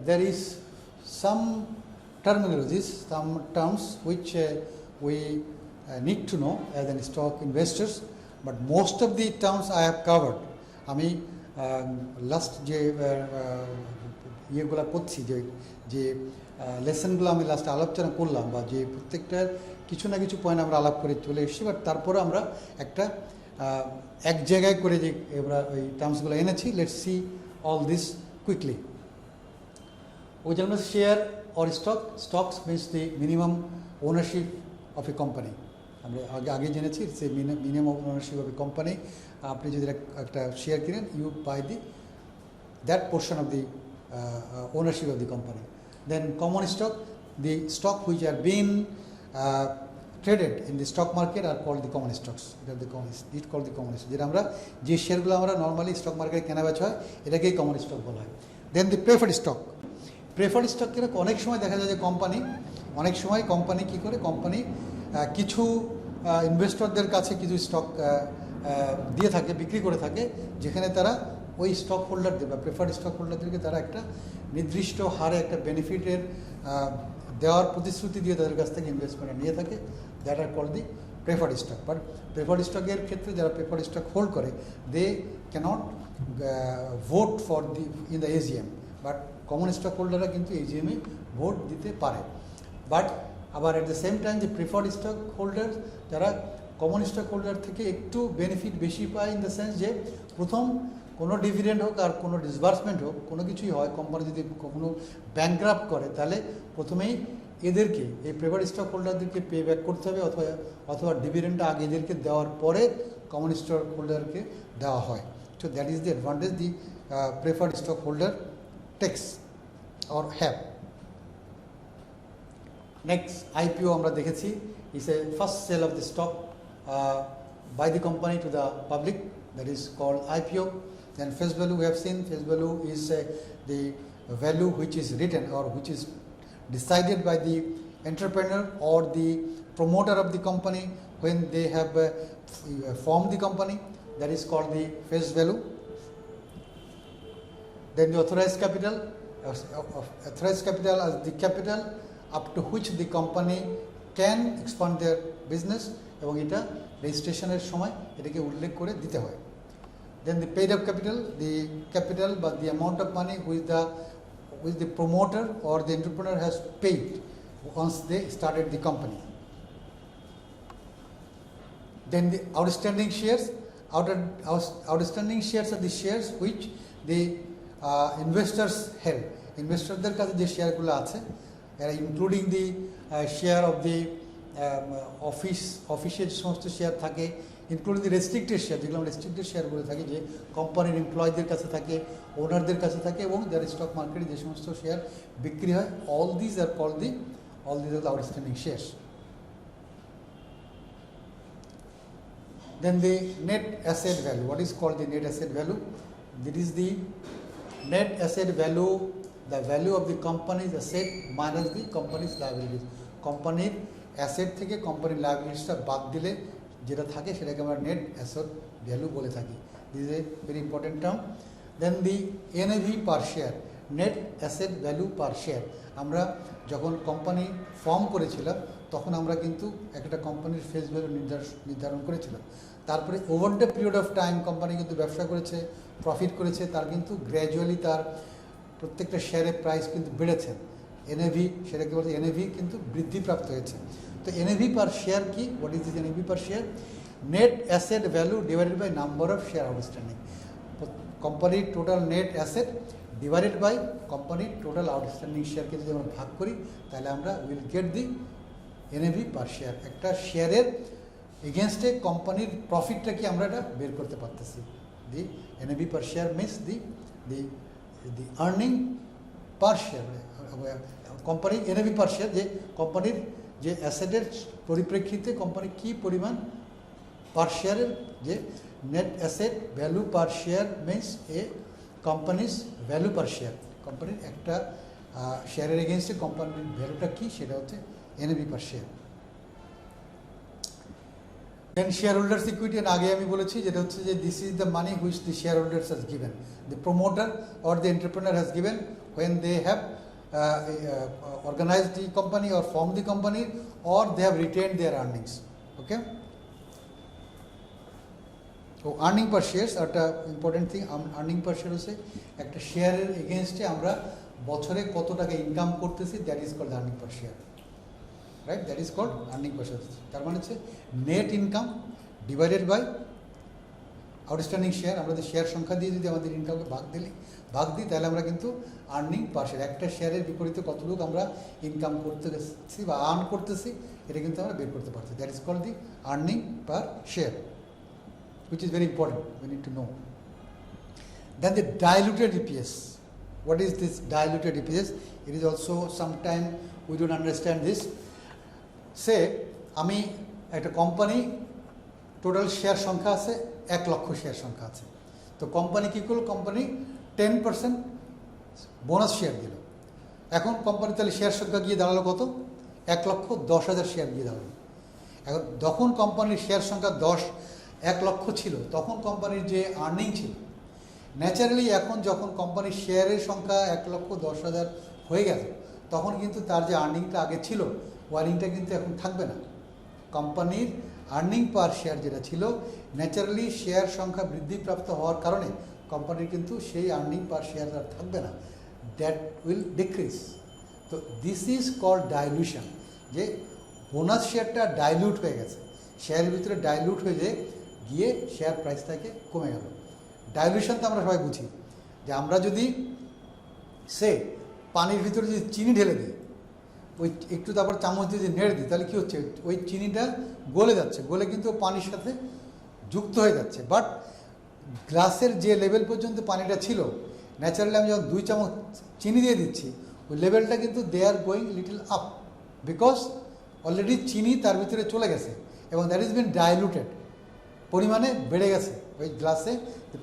there is some terminologies, some terms which we need to know as an stock investors, but most of the terms I have covered. আমি last যে ইয়েগুলো করছি, যে লেসনগুলো আমি last আলোচনা করলাম, বা যে প্রত্যেকটার কিছু না কিছু পয়েন্ট আমরা আলাপ করে চলে এসেছি, বাট তারপরে আমরা একটা এক জায়গায় করে যে আমরা ওই টার্মসগুলো এনেছি। Let's see all this quickly. ওই জন্য share or stocks means the minimum ownership of a company. আমরা আগে জেনেছি it's a minimum ownership of a company. আপনি যদি একটা শেয়ার কিনেন, you buy that portion of the ownership of the company. Then common stock, the stock which are being traded in the stock market are called the common stocks. It called the common stocks. যেটা আমরা যে শেয়ারগুলো আমরা normally stock মার্কেটে কেনা বেচা হয়, এটাকেই common stock বলা হয়। দেন দি প্রেফার্ড স্টক। প্রেফার্ড স্টকের অনেক সময় দেখা যায় যে অনেক সময় কোম্পানি কী করে, কোম্পানি কিছু ইনভেস্টরদের কাছে কিছু স্টক দিয়ে থাকে, বিক্রি করে থাকে, যেখানে তারা ওই স্টক হোল্ডারদের বা প্রেফার্ড স্টক হোল্ডারদেরকে তারা একটা নির্দিষ্ট হারে একটা বেনিফিটের দেওয়ার প্রতিশ্রুতি দিয়ে তাদের কাছ থেকে ইনভেস্টমেন্ট নিয়ে থাকে। That are called the preferred stock. But preferred স্টকের ক্ষেত্রে যারা প্রেফার্ড স্টক হোল্ড করে, they cannot vote for the in the AGM, but common stock হোল্ডাররা কিন্তু এজিএমে ভোট দিতে পারে। বাট আবার অ্যাট দ্য সেম টাইম যে প্রেফার্ড স্টক হোল্ডার, যারা কমন স্টক হোল্ডার থেকে একটু বেনিফিট বেশি পায়, ইন দ্য সেন্স যে প্রথম কোনো ডিভিডেন্ড হোক আর কোনো ডিসবার্সমেন্ট হোক, কোনো কিছুই হয়, কোম্পানি যদি কখনো ব্যাংক্রাফট করে, তাহলে প্রথমেই এদেরকে, এই প্রেফার্ড স্টক হোল্ডারদেরকে পে ব্যাক করতে হবে, অথবা ডিভিডেন্ডটা আগে এদেরকে দেওয়ার পরে কমন স্টক হোল্ডারকে দেওয়া হয়। So that is the advantage the preferred stock holder takes or have. Next, IPO আমরা দেখেছি, is a first sale of the stock by the company to the public, that is called IPO. Then face value we have seen. Face value is the value which is written or which is decided by the entrepreneur or the promoter of the company when they have formed the company, that is called the face value. Then the authorized capital. Authorized capital as the capital up to which the company can expand their business, এবং এটা রেজিস্ট্রেশনের সময় এটাকে উল্লেখ করে দিতে হয়। Then the paid up capital, the capital but the amount of money which the promoter or the entrepreneur has paid once they started the company. Then the outstanding shares. Outstanding shares are the shares which the investors held. ইনভেস্টরদের কাছে যে শেয়ারগুলো আছে, এরা including the share of the অফিসের সমস্ত share থাকে, including দি restricted share, যেগুলো আমরা রেস্ট্রিক্টেড শেয়ারগুলো থাকে, যে কোম্পানির এমপ্লয়ীদের কাছে থাকে, ওনারদের কাছে থাকে, এবং যারা স্টক মার্কেটে যে সমস্ত শেয়ার বিক্রি হয়, all these are the outstanding shares. Then the net asset value. What is called the net asset value? That is the net asset value, the value of the company's asset minus the company's liabilities. কোম্পানির asset থেকে কোম্পানির লায়াবিলিটিসটা বাদ দিলে যেটা থাকে সেটাকে আমরা net asset value বলে থাকি। This is a very important term. Then the NAV per share, net asset value per share. আমরা যখন কোম্পানি ফর্ম করেছিলাম, তখন আমরা কিন্তু একটা কোম্পানির ফেস ভ্যালু নির্ধারণ করেছিলাম। তারপরে over the period of time company কিন্তু ব্যবসা করেছে, প্রফিট করেছে, তার কিন্তু গ্র্যাজুয়ালি তার প্রত্যেকটা শেয়ারের প্রাইস কিন্তু বেড়েছে। এনএভি, সেটাকে বলতে এনএভি কিন্তু বৃদ্ধিপ্রাপ্ত হয়েছে। তো এনএভি পার শেয়ার কি? What is this NAV per share? Net asset value divided by number of share outstanding. কোম্পানির total net asset divided by কোম্পানির টোটাল আউটস্ট্যান্ডিং শেয়ারকে যদি আমরা ভাগ করি, তাহলে আমরা will get the NAV per share. একটা শেয়ারের এগেনস্টে কোম্পানির প্রফিটটা কি আমরা এটা বের করতে পারতেছি। The NAV per share means the earning per share. Company NAV per share, যে কোম্পানির যে অ্যাসেটের পরিপ্রেক্ষিতে কোম্পানি কী পরিমাণ পার শেয়ারের, যে net asset value per share means a company's value per share. কোম্পানির একটা শেয়ারের এগেনস্টে কোম্পানির ভ্যালুটা কী, সেটা হচ্ছে NAV per share. Then share holders equity, আগে আমি বলেছি যেটা হচ্ছে যে this is the money which the share holders has given, the promoter or the entrepreneur has given when they have organize the company or form the company, or they have retained their earnings. Okay. তো earning পার shares একটা important thing. Earning per share হচ্ছে একটা শেয়ারের এগেনস্টে আমরা বছরে কত টাকা ইনকাম করতেছি, that is called earning per share, right? That is called earning per share. তার মানে হচ্ছে net income divided by outstanding share. আমরা যে শেয়ার সংখ্যা দিয়ে যদি আমাদের ইনকামকে ভাগ দিই তাহলে আমরা কিন্তু আর্নিং পার শেয়ার, একটা শেয়ারের বিপরীতে কতটুকু আমরা ইনকাম করতেছি বা আর্ন করতেছি, এটা কিন্তু আমরা বের করতে পারছি। That is called the earning per share, which is very important, we need to know. Then the diluted EPS. What is this diluted EPS? It is also sometime we don't understand this. Say আমি একটা company total share সংখ্যা আছে 1 লক্ষ share সংখ্যা আছে, তো company কী করলো, company 10% bonus share দিল। এখন কোম্পানি তাহলে শেয়ার সংখ্যা গিয়ে দাঁড়ালো কত, 1,10,000 শেয়ার গিয়ে দাঁড়ালো। এখন যখন কোম্পানির শেয়ার সংখ্যা 1 লক্ষ ছিল তখন কোম্পানির যে আর্নিং ছিল, ন্যাচারালি এখন যখন কোম্পানির শেয়ারের সংখ্যা 1,10,000 হয়ে গেছে তখন কিন্তু তার যে আর্নিংটা আগে ছিল ওই আর্নিংটা কিন্তু এখন থাকবে না। কোম্পানির আর্নিং পার শেয়ার যেটা ছিল, ন্যাচারালি শেয়ার সংখ্যা বৃদ্ধিপ্রাপ্ত হওয়ার কারণে কোম্পানির কিন্তু সেই আর্নিং পার শেয়ার আর থাকবে না, দ্যাট উইল ডিক্রিজ। তো দিস ইজ কল্ড ডাইলুশন, যে বোনাস শেয়ারটা ডাইলুট হয়ে গেছে, শেয়ারের ভিতরে ডাইলুট হয়ে গিয়ে শেয়ার প্রাইসটাকে কমে গেল। ডাইলুশন তো আমরা সবাই বুঝি, যে আমরা যদি পানির ভিতরে যদি চিনি ঢেলে দিই, ওই একটু তারপর চামচ দিয়ে যদি নেড়ে দিই তাহলে কী হচ্ছে, ওই চিনিটা গলে যাচ্ছে, গলে কিন্তু পানির সাথে যুক্ত হয়ে যাচ্ছে। বাট গ্লাসের যে লেভেল পর্যন্ত পানিটা ছিল, ন্যাচারালি আমি যখন 2 চামচ চিনি দিয়ে দিচ্ছি ওই লেভেলটা কিন্তু they are going little up, because already চিনি তার ভিতরে চলে গেছে এবং দ্যাট ইজ বিন ডাইলুটেড, পরিমাণে বেড়ে গেছে। ওই গ্লাসে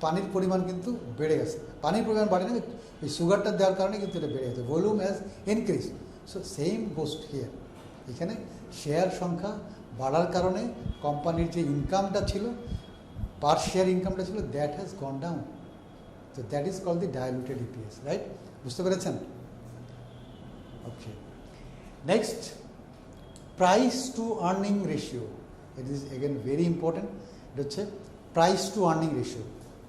পানির পরিমাণ কিন্তু বেড়ে গেছে, পানির পরিমাণ বাড়েনি, ওই সুগারটা দেওয়ার কারণে কিন্তু এটা বেড়ে গেছে, volume has increase. So same goes here, এখানে শেয়ার সংখ্যা বাড়ার কারণে কোম্পানির যে ইনকামটা ছিল, পার শেয়ার ইনকামটা ছিল, দ্যাট হ্যাজ গন ডাউন। তো that is called the diluted EPS, right? বুঝতে পেরেছেন? Okay, next, price to earning ratio. It is again very important. এটা হচ্ছে price to earning ratio.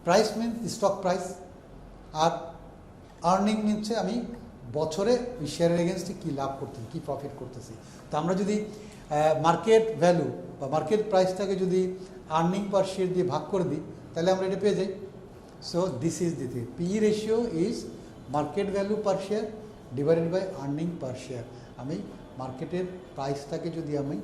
Price means stock price, আর earning মিনছে আমি বছরে ওই শেয়ারের এগেনস্টে কী লাভ করতেছি, কী প্রফিট করতেছি। তো আমরা যদি মার্কেট ভ্যালু বা মার্কেট প্রাইসটাকে যদি আর্নিং পার শেয়ার দিয়ে ভাগ করে দিই তাহলে আমরা এটা পেয়ে যাই। So this is the thing, P ratio is market value per share divided by earning per share. আমি মার্কেটের প্রাইসটাকে যদি আমি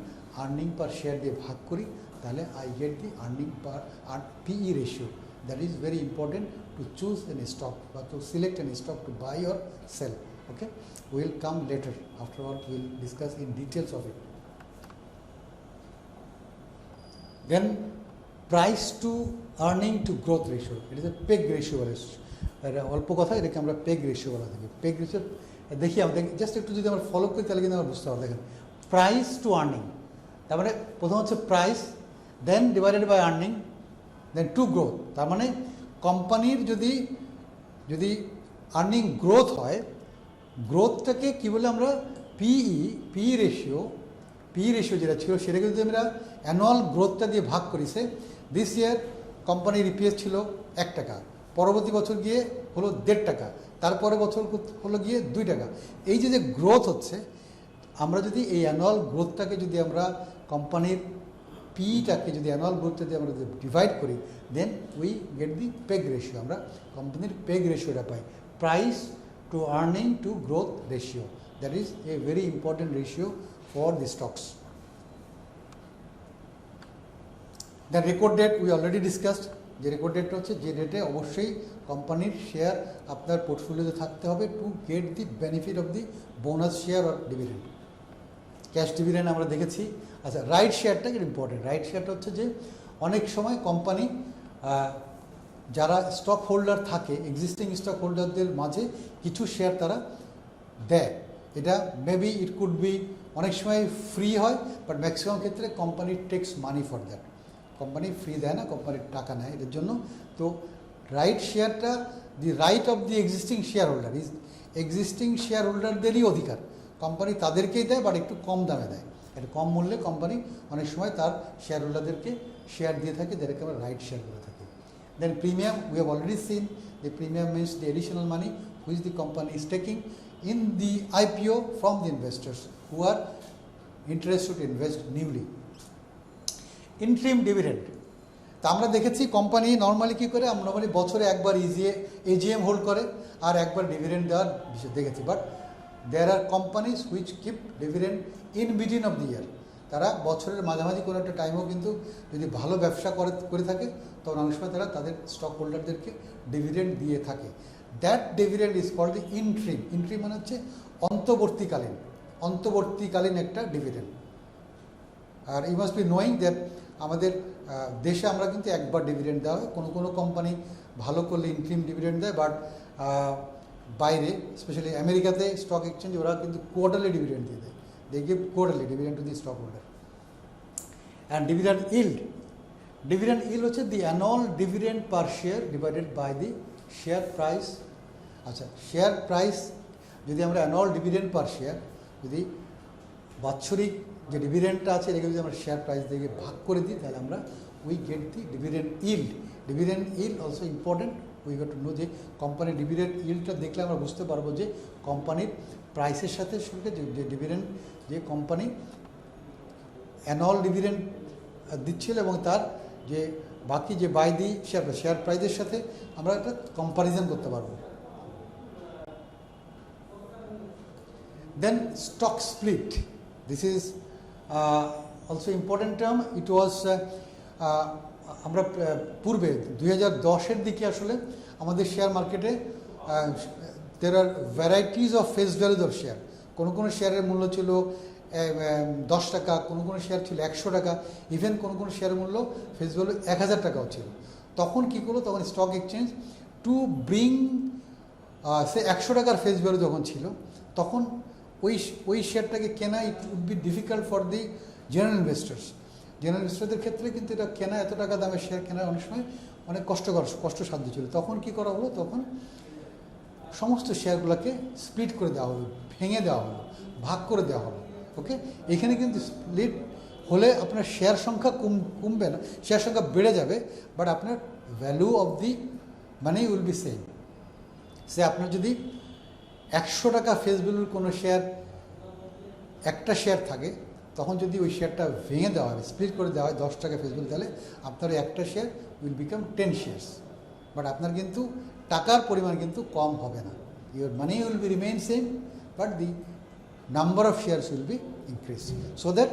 আর্নিং পার শেয়ার দিয়ে ভাগ করি তাহলে I get the earning per PE ratio. That is very important to choose an stock বা to select an stock to buy or sell. Okay, we will come later, afterward we will discuss in details of it. Then price to earning to growth ratio, it is a peg ratio ratio. অল্প কথা এটাকে আমরা peg ratio বলা থাকি। Peg ratio দেখি আমাদের just একটু যদি আমরা ফলো করি তাহলে কিন্তু আমরা বুঝতে পারবো। দেখেন, প্রাইস টু আর্নিং, তার মানে প্রথম হচ্ছে price, then divided by earning, then to growth. তার মানে কোম্পানির যদি আর্নিং গ্রোথ হয়, গ্রোথটাকে কী বলে আমরা পি রেশিও যেটা ছিল সেটাকে যদি আমরা অ্যানুয়াল গ্রোথটা দিয়ে ভাগ করি, সে দিস ইয়ার কোম্পানির ইপিএস ছিল 1 টাকা, পরবর্তী বছর গিয়ে হলো 1.5 টাকা, তারপরে বছর হলো গিয়ে 2 টাকা। এই যে গ্রোথ হচ্ছে, আমরা যদি এই অ্যানুয়াল গ্রোথটাকে যদি আমরা কোম্পানির পিটাকে যদি অ্যানুয়াল গ্রোথটা দিয়ে আমরা যদি ডিভাইড করি, then we get the PEG ratio. আমরা কোম্পানির পেগ রেশিওটা পাই, price to earning to growth ratio. That is a very important ratio for the stocks. The record date we already discussed. যে রেকর্ড ডেটটা হচ্ছে যে ডেটে অবশ্যই কোম্পানির শেয়ার আপনার পোর্টফোলিওতে থাকতে হবে to get the benefit of the bonus share or dividend. Cash dividend আমরা দেখেছি। আচ্ছা, রাইট শেয়ারটা ইম্পর্টেন্ট। রাইট শেয়ারটা হচ্ছে যে অনেক সময় কোম্পানি যারা স্টক হোল্ডার থাকে, এক্সিস্টিং স্টক হোল্ডারদের মাঝে কিছু শেয়ার তারা দেয়। এটা মেবি ইট কুড বি, অনেক সময় ফ্রি হয়, বাট ম্যাক্সিমাম ক্ষেত্রে company takes money for that. Company free দেয় না, কোম্পানির টাকা নেয় এটার জন্য। তো রাইট শেয়ারটা the right of the existing share holder is existing share হোল্ডারদেরই অধিকার, কোম্পানি তাদেরকেই দেয় বাট একটু কম দামে দেয়, একটু কম মূল্যে কোম্পানি অনেক সময় তার শেয়ার হোল্ডারদেরকে শেয়ার দিয়ে থাকে, যাদেরকে আমরা রাইট শেয়ার করে থাকি। Then premium, we have already seen the premium means the additional money which the company is taking in the IPO from the investors who are interested to invest newly. Interim dividend, তা আমরা দেখেছি company normally কী করে, আমরা normally বছরে একবার AGM hold করে আর একবার dividend দেওয়ার বিষয় দেখেছি, but there are companies which keep dividend in between of the year, তারা বছরের মাঝামাঝি কোনো একটা টাইমেও কিন্তু যদি ভালো ব্যবসা করে থাকে তখন অনেক সময় তারা তাদের স্টক হোল্ডারদেরকে ডিভিডেন্ড দিয়ে থাকে। That dividend is called the interim. Interim মানে হচ্ছে অন্তর্বর্তীকালীন একটা ডিভিডেন্ড। আর you must be knowing that আমাদের দেশে আমরা কিন্তু একবার ডিভিডেন্ড দেওয়া হয়, কোনো কোম্পানি ভালো করলে ইন্ট্রিম ডিভিডেন্ড দেয়, বাট বাইরে স্পেশালি আমেরিকাতে স্টক এক্সচেঞ্জ ওরা কিন্তু কোয়ার্টারলি ডিভিডেন্ড দিয়ে দেয়, they give quarterly dividend to the stockholder. And dividend yield হচ্ছে the annual dividend per share divided by the share price. আচ্ছা, শেয়ার প্রাইস যদি আমরা অ্যানুয়াল ডিভিডেন্ড পার শেয়ার, যদি বাৎসরিক যে ডিভিডেন্ডটা আছে এটাকে যদি আমরা শেয়ার প্রাইস দিয়ে ভাগ করে দিই তাহলে আমরা we get the dividend yield. Dividend yield also important, we got to know যে কোম্পানির ডিভিডেন্ড yield-টা দেখলে আমরা বুঝতে পারবো যে কোম্পানির প্রাইসের সাথে সঙ্গে যে ডিভিডেন্ড যে কোম্পানি অ্যানুয়াল ডিভিডেন্ড দিচ্ছিল এবং তার যে বাকি যে বাই দি শেয়ার প্রাইসের সাথে আমরা একটা কম্পারিজন করতে পারবো। Then stock split, this is also important term. It was আমরা পূর্বে 2010-এর দিকে আসলে আমাদের শেয়ার মার্কেটে there are varieties of face values of share. কোনো শেয়ারের মূল্য ছিল 10 টাকা, কোনো শেয়ার ছিল 100 টাকা, ইভেন কোনো শেয়ারের মূল্য ফেস ভ্যালু 1000 টাকাও ছিল। তখন কী করলো, তখন স্টক এক্সচেঞ্জ টু ব্রিং সে 100 টাকার ফেস ভ্যালু যখন ছিল তখন ওই শেয়ারটাকে কেনা it would be difficult for the general ইনভেস্টরদের ক্ষেত্রে কিন্তু এটা কেনা, এত টাকা দামের শেয়ার কেনা অনেক সময় অনেক কষ্টসাধ্য ছিল। তখন কি করা হলো, তখন সমস্ত শেয়ারগুলোকে স্প্লিট করে দেওয়া হলো, ভেঙে দেওয়া হলো, ভাগ করে দেওয়া হলো। ওকে, এখানে কিন্তু স্প্লিট হলে আপনার শেয়ার সংখ্যা কমবে না, শেয়ার সংখ্যা বেড়ে যাবে, বাট আপনার value of the money will be same. Say আপনার যদি 100 টাকা ফেস ভ্যালুর কোনো শেয়ার একটা শেয়ার থাকে, তখন যদি ওই শেয়ারটা ভেঙে দেওয়া হয়, স্প্লিট করে দেওয়া হয় 10 টাকা ফেস ভ্যালু, তাহলে আপনার ওই একটা share will become 10 shares, but আপনার কিন্তু টাকার পরিমাণ কিন্তু কম হবে না। Your money will B remain same, but the number of shares will be increase, so that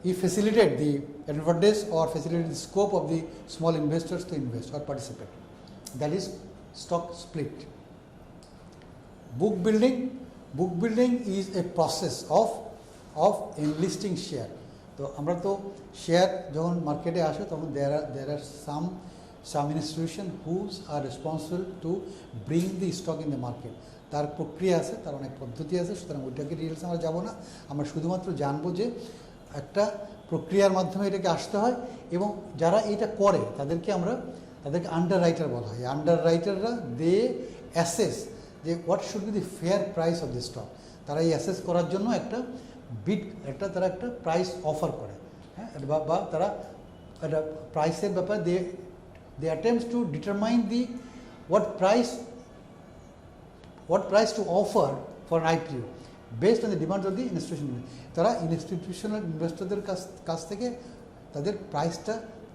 it facilitate the advantage or facilitate the scope of the small investors to invest or participate. That is stock split. Book building is a process of enlisting share. তো আমরা তো share যখন মার্কেটে আসে তখন there are some institution whose are responsible to bring the stock in the market. তার প্রক্রিয়া আছে, তার অনেক পদ্ধতি আছে, সুতরাং ওইটাকে ডিটেলস আমরা যাব না। আমরা শুধুমাত্র জানবো যে একটা প্রক্রিয়ার মাধ্যমে এটাকে আসতে হয়, এবং যারা এটা করে তাদেরকে আন্ডার রাইটার বলা হয়। আন্ডার রাইটাররা দে অ্যাসেস যে what should be the fair price of the stock. তারা এই অ্যাসেস করার জন্য তারা একটা প্রাইস অফার করে, হ্যাঁ, বা তারা একটা প্রাইসের ব্যাপারে they attempts to determine the what price to offer for an IPO based on the demands of the institutional. তারা ইনস্টিটিউশনাল ইনভেস্টরদের কাছ থেকে তাদের প্রাইসটা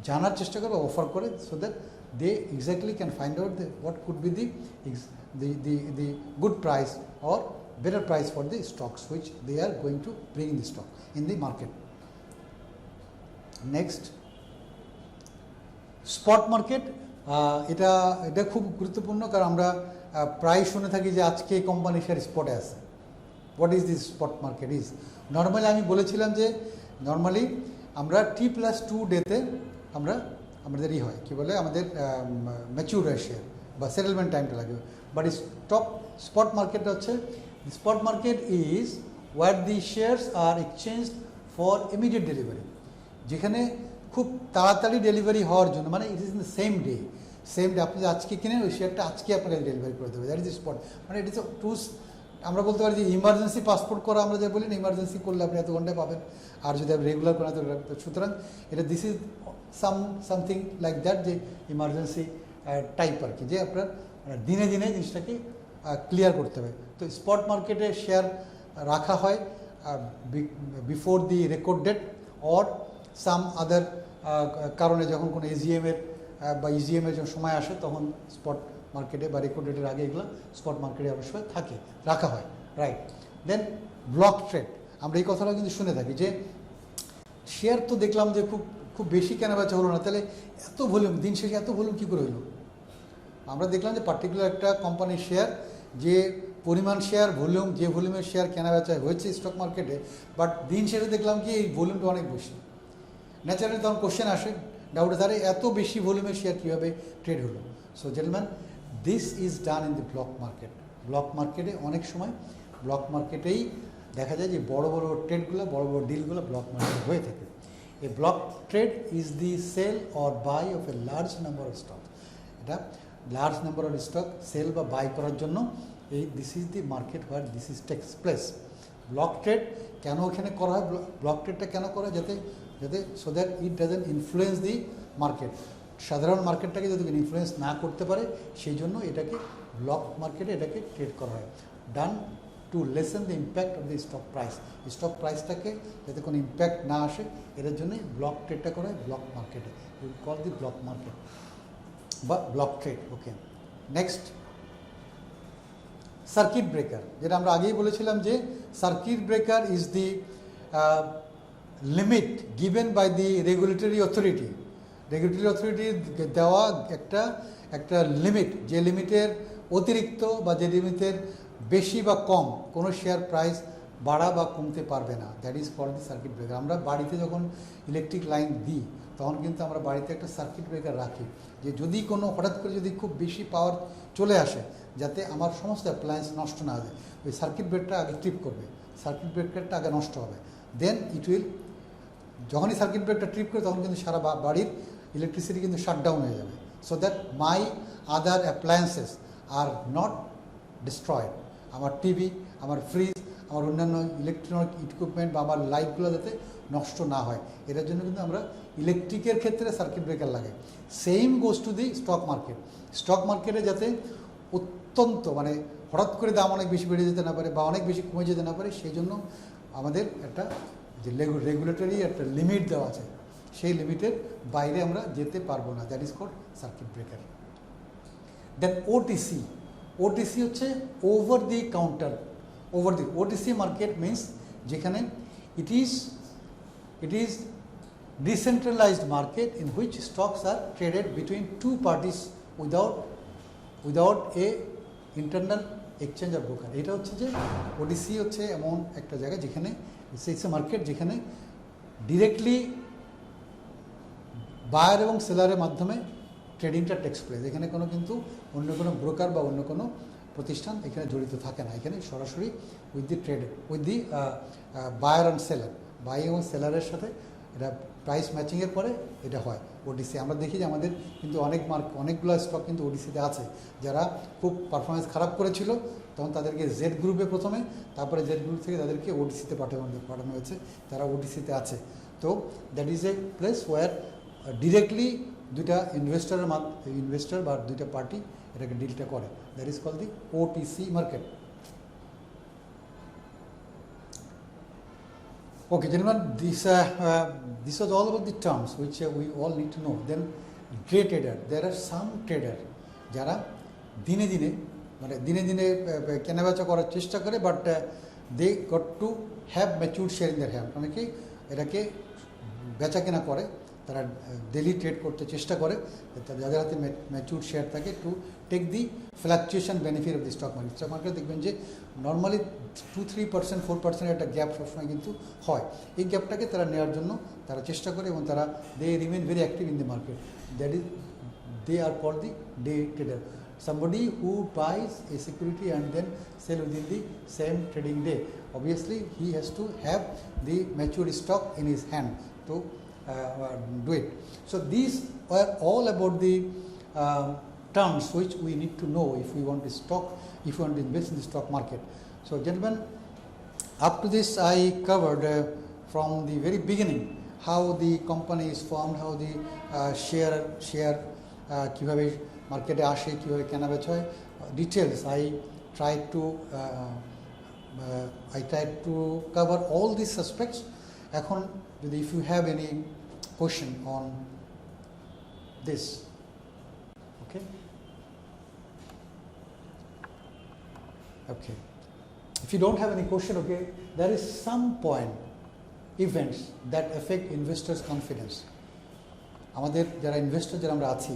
জানার চেষ্টা করে, অফার করে, so that they exactly can find out what could be the good price or better price for the stocks which they are going to bring in the stock in the market. Next, spot market. এটা খুব গুরুত্বপূর্ণ, কারণ আমরা প্রায় শুনে থাকি যে আজকে এই কোম্পানি শেয়ার স্পটে আছে। What is this spot market is? Normally আমি বলেছিলাম যে নর্মালি আমরা T+2 ডেতে আমাদের হয় কী বলে, আমাদের ম্যাচিউর হয় শেয়ার বা সেটেলমেন্ট টাইমটা লাগে, বাট স্পট মার্কেটটা হচ্ছে, spot market is where the shares are exchanged for immediate delivery, যেখানে খুব তাড়াতাড়ি ডেলিভারি হওয়ার জন্য, মানে it is in the same day, same day আপনি আজকে কিনেন ওই শেয়ারটা আজকে আপনাকে ডেলিভারি করে দেবে, দ্যাট ইজ স্পট। মানে ইট ইজ টুস, আমরা বলতে পারি যে ইমার্জেন্সি পাসপোর্ট করা, আমরা যা বলি না ইমার্জেন্সি করলে আপনি এত ঘন্টায় পাবেন, আর যদি আপনি রেগুলার করেন তো সুতরাং এটা this is something like that, যে ইমার্জেন্সি টাইপ আর কি, যে আপনার দিনে দিনে জিনিসটাকে ক্লিয়ার করতে হবে। তো স্পট মার্কেটে শেয়ার রাখা হয় before the record date or some other কারণে, যখন কোনো এজিএমের বা ইজিএমের যখন সময় আসে তখন স্পট মার্কেটে বা রেকর্ড ডেটের আগে এগুলো স্পট মার্কেটে অবশ্যই থাকে, রাখা হয়, রাইট। দেন ব্লক ট্রেড, আমরা এই কথাটা কিন্তু শুনে থাকি যে শেয়ার তো দেখলাম যে খুব খুব বেশি কেনাবেচা হলো না, তাহলে এত ভলিউম, দিন শেষে এত ভলিউম কী করে হলো? আমরা দেখলাম যে পার্টিকুলার একটা কোম্পানির শেয়ার, যে পরিমাণ শেয়ার ভলিউম, যে ভলিউমের শেয়ার কেনাবেচা হয়েছে স্টক মার্কেটে, বাট দিন শেষে দেখলাম কি এই ভলিউমটা অনেক বেশি। ন্যাচারালি তখন কোশ্চেন আসে, ডাউট তাহলে এত বেশি ভলিউমের শেয়ার কীভাবে ট্রেড হলো? So gentleman, this is done in the block market. Block মার্কেটে অনেক সময় ব্লক মার্কেটেই দেখা যায় যে বড় বড় ট্রেডগুলো, বড় বড় ডিলগুলো ব্লক মার্কেটে হয়ে থাকে। A block trade is the sell or buy of a large number of stock. এটা large number of stock sell বা বাই করার জন্য this is the market where this is takes place. Block trade কেন এখানে করা হয়? Block ট্রেডটা কেন করা হয়? যাতে so that it doesn't influence the market, সাধারণ মার্কেটটাকে যদি ইনফ্লুয়েন্স না করতে পারে, সেই জন্য এটাকে ব্লক মার্কেটে এটাকে ট্রেড করা হয়, done to lessen the impact of the stock price. Stock প্রাইসটাকে যাতে কোনো ইম্প্যাক্ট না আসে, এটার জন্যই ব্লক ট্রেডটা করা হয় ব্লক মার্কেটে। You call the block market বা block trade. Okay, next circuit breaker, যেটা আমরা আগেই বলেছিলাম যে circuit breaker is the limit given by the regulatory authority. Regulatory authority দেওয়া একটা লিমিট, যে লিমিটের অতিরিক্ত বা যে লিমিটের বেশি বা কম কোনো শেয়ার প্রাইস বাড়া বা কমতে পারবে না, that is for the circuit breaker. আমরা বাড়িতে যখন ইলেকট্রিক লাইন দিই তখন কিন্তু আমরা বাড়িতে একটা সার্কিট ব্রেকার রাখি, যে যদি কোনো হঠাৎ করে যদি খুব বেশি পাওয়ার চলে আসে, যাতে আমার সমস্ত অ্যাপ্লায়েন্স নষ্ট না হয়, ওই সার্কিট ব্রেকারটা আগে ট্রিপ করবে, সার্কিট ব্রেকারটা আগে নষ্ট হবে, দেন ইট উইল, যখনই সার্কিট ব্রেকারটা ট্রিপ করে তখন কিন্তু সারা বাড়ির ইলেকট্রিসিটি কিন্তু শাটডাউন হয়ে যাবে, so that my other appliances are not destroyed. আমার টিভি, আমার ফ্রিজ, আমার অন্যান্য ইলেকট্রনিক ইকুইপমেন্ট বা আমার লাইটগুলো যাতে নষ্ট না হয়, এটার জন্য কিন্তু আমরা ইলেকট্রিকের ক্ষেত্রে সার্কিট ব্রেকার লাগে। Same goes to the stock market. Stock মার্কেটে যাতে অত্যন্ত মানে হঠাৎ করে দাম অনেক বেশি বেড়ে যেতে না পারে বা অনেক বেশি কমে যেতে না পারে, সেই জন্য আমাদের একটা যে রেগুলেটরি একটা লিমিট দেওয়া আছে, সেই লিমিটের বাইরে আমরা যেতে পারবো না, that is called circuit breaker. Then OTC. OTC হচ্ছে over the counter, OTC market means যেখানে it is decentralized market in which stocks are traded between two parties without a internal exchange or broker. এটা হচ্ছে যে OTC হচ্ছে এমন একটা জায়গা যেখানে ইটস এ মার্কেট যেখানে ডিরেক্টলি বায়ার এবং সেলারের মাধ্যমে ট্রেডিংটা টেক্স প্লেস। এখানে কোনো কিন্তু অন্য কোনো ব্রোকার বা অন্য কোনো প্রতিষ্ঠান এখানে জড়িত থাকে না, এখানে সরাসরি with the trade with the buyer and seller, buy এবং সেলারের সাথে এটা প্রাইস ম্যাচিংয়ের পরে এটা হয় ওডিসি। আমরা দেখি যে আমাদের কিন্তু অনেকগুলো স্টক কিন্তু ওডিসিতে আছে, যারা খুব পারফরমেন্স খারাপ করেছিল তখন তাদেরকে জেড গ্রুপে প্রথমে, তারপরে জেড গ্রুপ থেকে তাদেরকে ওডিসিতে পাঠানো হয়েছে, তারা ওডিসিতে আছে। তো that is a place where directly দুইটা ইনভেস্টার বা দুইটা পার্টি এটাকে ডিলটা করে, that is call the OTC market. Okay, gentlemen, this was all about the terms which we all need to know. Then, day trader. There are some trader যারা দিনে দিনে কেনাবেচা করার চেষ্টা করে, but they got to have mature share in their hand. অনেকে এটাকে বেচা কেনা করে, তারা ডেলি ট্রেড করতে চেষ্টা করে, যাদের হাতে ম্যাচিউর শেয়ার থাকে, to take the fluctuation benefit of the stock market. Stock market দেখবেন যে নর্মালি 2-3%, 4% একটা গ্যাপ সবসময় কিন্তু হয়। এই গ্যাপটাকে তারা নেওয়ার জন্য তারা চেষ্টা করে এবং তারা they remain very active in the market, that is they are called the day trader. Somebody who buys a security and then sell within the same trading day, obviously he has to have the mature stock in his hand to do it. So these were all about the terms which we need to know if we want to invest in the stock market. So gentlemen, up to this I covered from the very beginning how the company is formed, how the share কিভাবে মার্কেটে আসে, কিভাবে কেনা বেচা হয়, details I tried to cover all these aspects. এখন যদি if you have any question on this, okay. If you don't have any question, okay, there is some point events that affect investors' confidence. আমাদের যারা investor যারা আমরা আছি,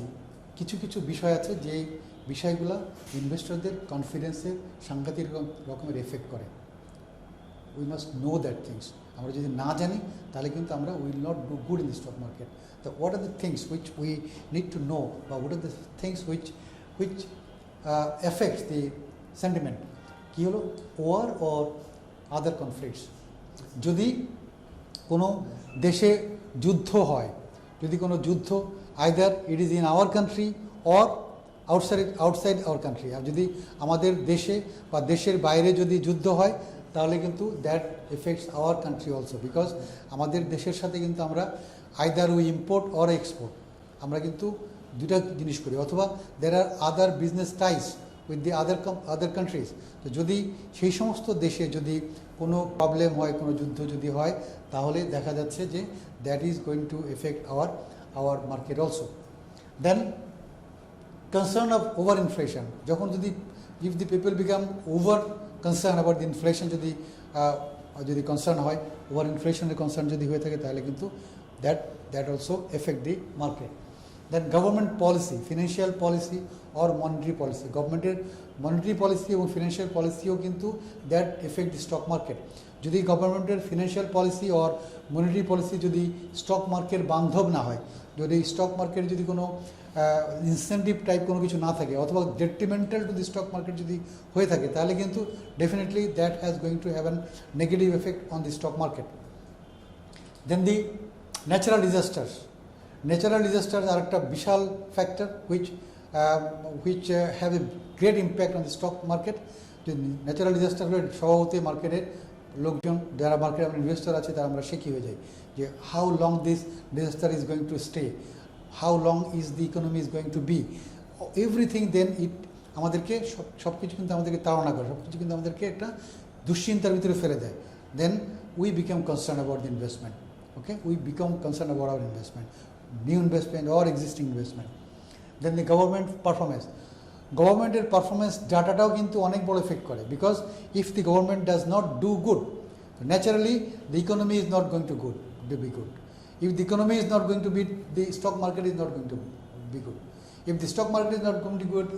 কিছু কিছু বিষয় আছে যে বিষয়গুলো ইনভেস্টরদের কনফিডেন্সের সাংঘাতিক রকমের এফেক্ট করে। We must know that things. আমরা যদি না জানি তাহলে কিন্তু আমরা will not do good in the stock market. তো what are the things which we need to know, বা what are the things which effects the sentiment. কী হলো? War or other conflicts. যদি কোনো দেশে যুদ্ধ হয়, যদি কোনো যুদ্ধ either it is in our country or outside our country, আর যদি আমাদের দেশে বা দেশের বাইরে যদি যুদ্ধ হয় তাহলে কিন্তু that effects our country also, because আমাদের দেশের সাথে কিন্তু আমরা either we import or export, আমরা কিন্তু দুটা জিনিস করি, অথবা there are other business ties with the other countries. তো যদি সেই সমস্ত দেশে যদি কোনো প্রবলেম হয়, কোনো যুদ্ধ যদি হয়, তাহলে দেখা যাচ্ছে যে that is going to affect our market also. Then concern of over inflation, যখন যদি if the people become over concern about the inflation, যদি কনসার্ন হয়, ওভার ইনফ্লেশনের কনসার্ন যদি হয়ে থাকে, তাহলে কিন্তু that also affect the market. Then government policy, financial policy or monetary policy, গভর্নমেন্টের মনিটারি পলিসি এবং ফিনান্সিয়াল পলিসিও কিন্তু that affect the stock market. যদি গভর্নমেন্টের financial policy or monetary policy যদি স্টক মার্কেট বান্ধব না হয়, যদি স্টক মার্কেট যদি কোনো ইনসেন্টিভ টাইপ কোনো কিছু না থাকে, অথবা detrimental to the stock market যদি হয়ে থাকে, তাহলে কিন্তু definitely that has going to have an negative effect on the stock market. Then the natural disasters, natural disasters আর একটা বিশাল factor which have a great impact on the stock market. যে natural disaster হলে স্বভাবতই মার্কেটের লোকজন যারা মার্কেটে আমরা ইনভেস্টার আছে তারা আমরা শেখি হয়ে যাই যে how long this disaster is going to stay, how long is the economy is going to be, everything. Then it আমাদেরকে সব কিছু কিন্তু আমাদেরকে তাড়না করে, সব কিছু কিন্তু আমাদেরকে একটা দুশ্চিন্তার ভিতরে ফেলে দেয়। Then we become concern about the investment, okay, we become concern about our investment, new investment or existing investment. Then the government performance, গভর্নমেন্টের পারফরমেন্স ডাটাটাও কিন্তু অনেক বড় এফেক্ট করে, because if the government does not do good, naturally the economy is not going to be good. If the economy is not going to be, the stock market is not going to be good. If the stock market is not going two good,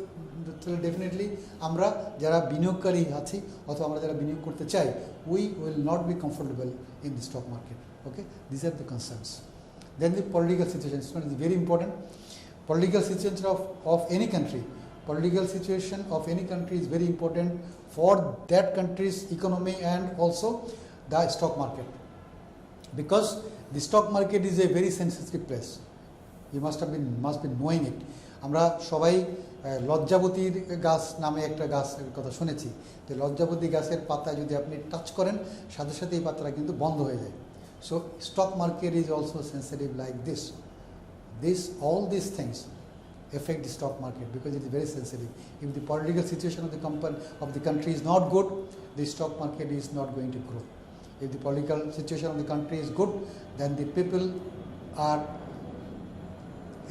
তাহলে definitely আমরা যারা বিনিয়োগকারী আছি অথবা আমরা যারা বিনিয়োগ করতে চাই, we will not be comfortable in the stock market, okay, this are the concerns. Then the political situation is very important. Political situation of any country, political situation of any country is very important for that country's economy and also the stock market, because the stock market is a very sensitive place. You must be knowing it. আমরা সবাই লজ্জাবতীর গাছ নামে একটা গাছের কথা শুনেছি, যে লজ্জাবতী গাছের পাতা যদি আপনি টাচ করেন সাথে সাথে এই পাতাটা কিন্তু বন্ধ হয়ে যায়। So stock market is also sensitive like this. All these things affect the stock market because it is very sensitive. If the political situation of the country is not good, the stock market is not going to grow. If the political situation of the country is good, then the people are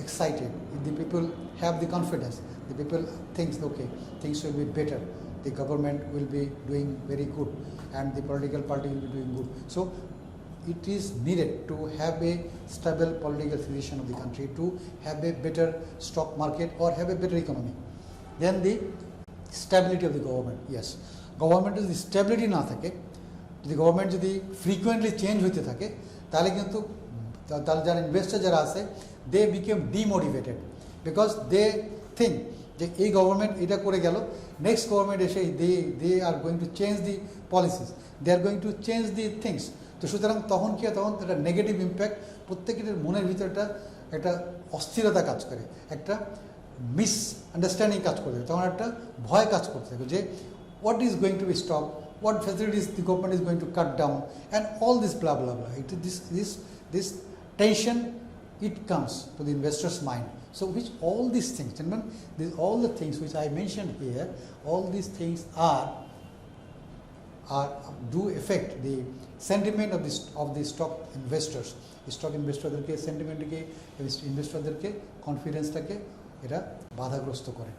excited. If the people have the confidence, the people think, okay, things will be better, the government will be doing very good and the political party will be doing good. So it is needed to have a stable political situation of the country, to have a better stock market or have a better economy. Then the stability of the government. Yes, government যদি stability না থাকে, যদি government যদি frequently change হতে থাকে, তাহলে কিন্তু তাহলে যারা ইনভেস্টার যারা আছে, they became demotivated, because they think যে এই গভর্নমেন্ট এটা করে গেল, নেক্সট গভর্নমেন্ট এসে they are going to change the policies, they are going to change the things. তো সুতরাং তখন কী হয়, তখন একটা নেগেটিভ ইম্প্যাক্ট প্রত্যেকের মনের ভিতরে একটা অস্থিরতা কাজ করে, একটা মিসআন্ডারস্ট্যান্ডিং কাজ করতে থাকে, তখন একটা ভয় কাজ করতে থাকে যে what is going to be stopped, what facilities the government is going to cut down, and all this blah blah blah. This tension, it comes to the investor's mind. So which all these things, gentlemen, all the things which I mentioned here, all these things do affect the sentiment of the stock investors. Stock ইনভেস্টরদেরকে সেন্টিমেন্টকে ইনভেস্টরদেরকে কনফিডেন্সটাকে এটা বাধাগ্রস্ত করে।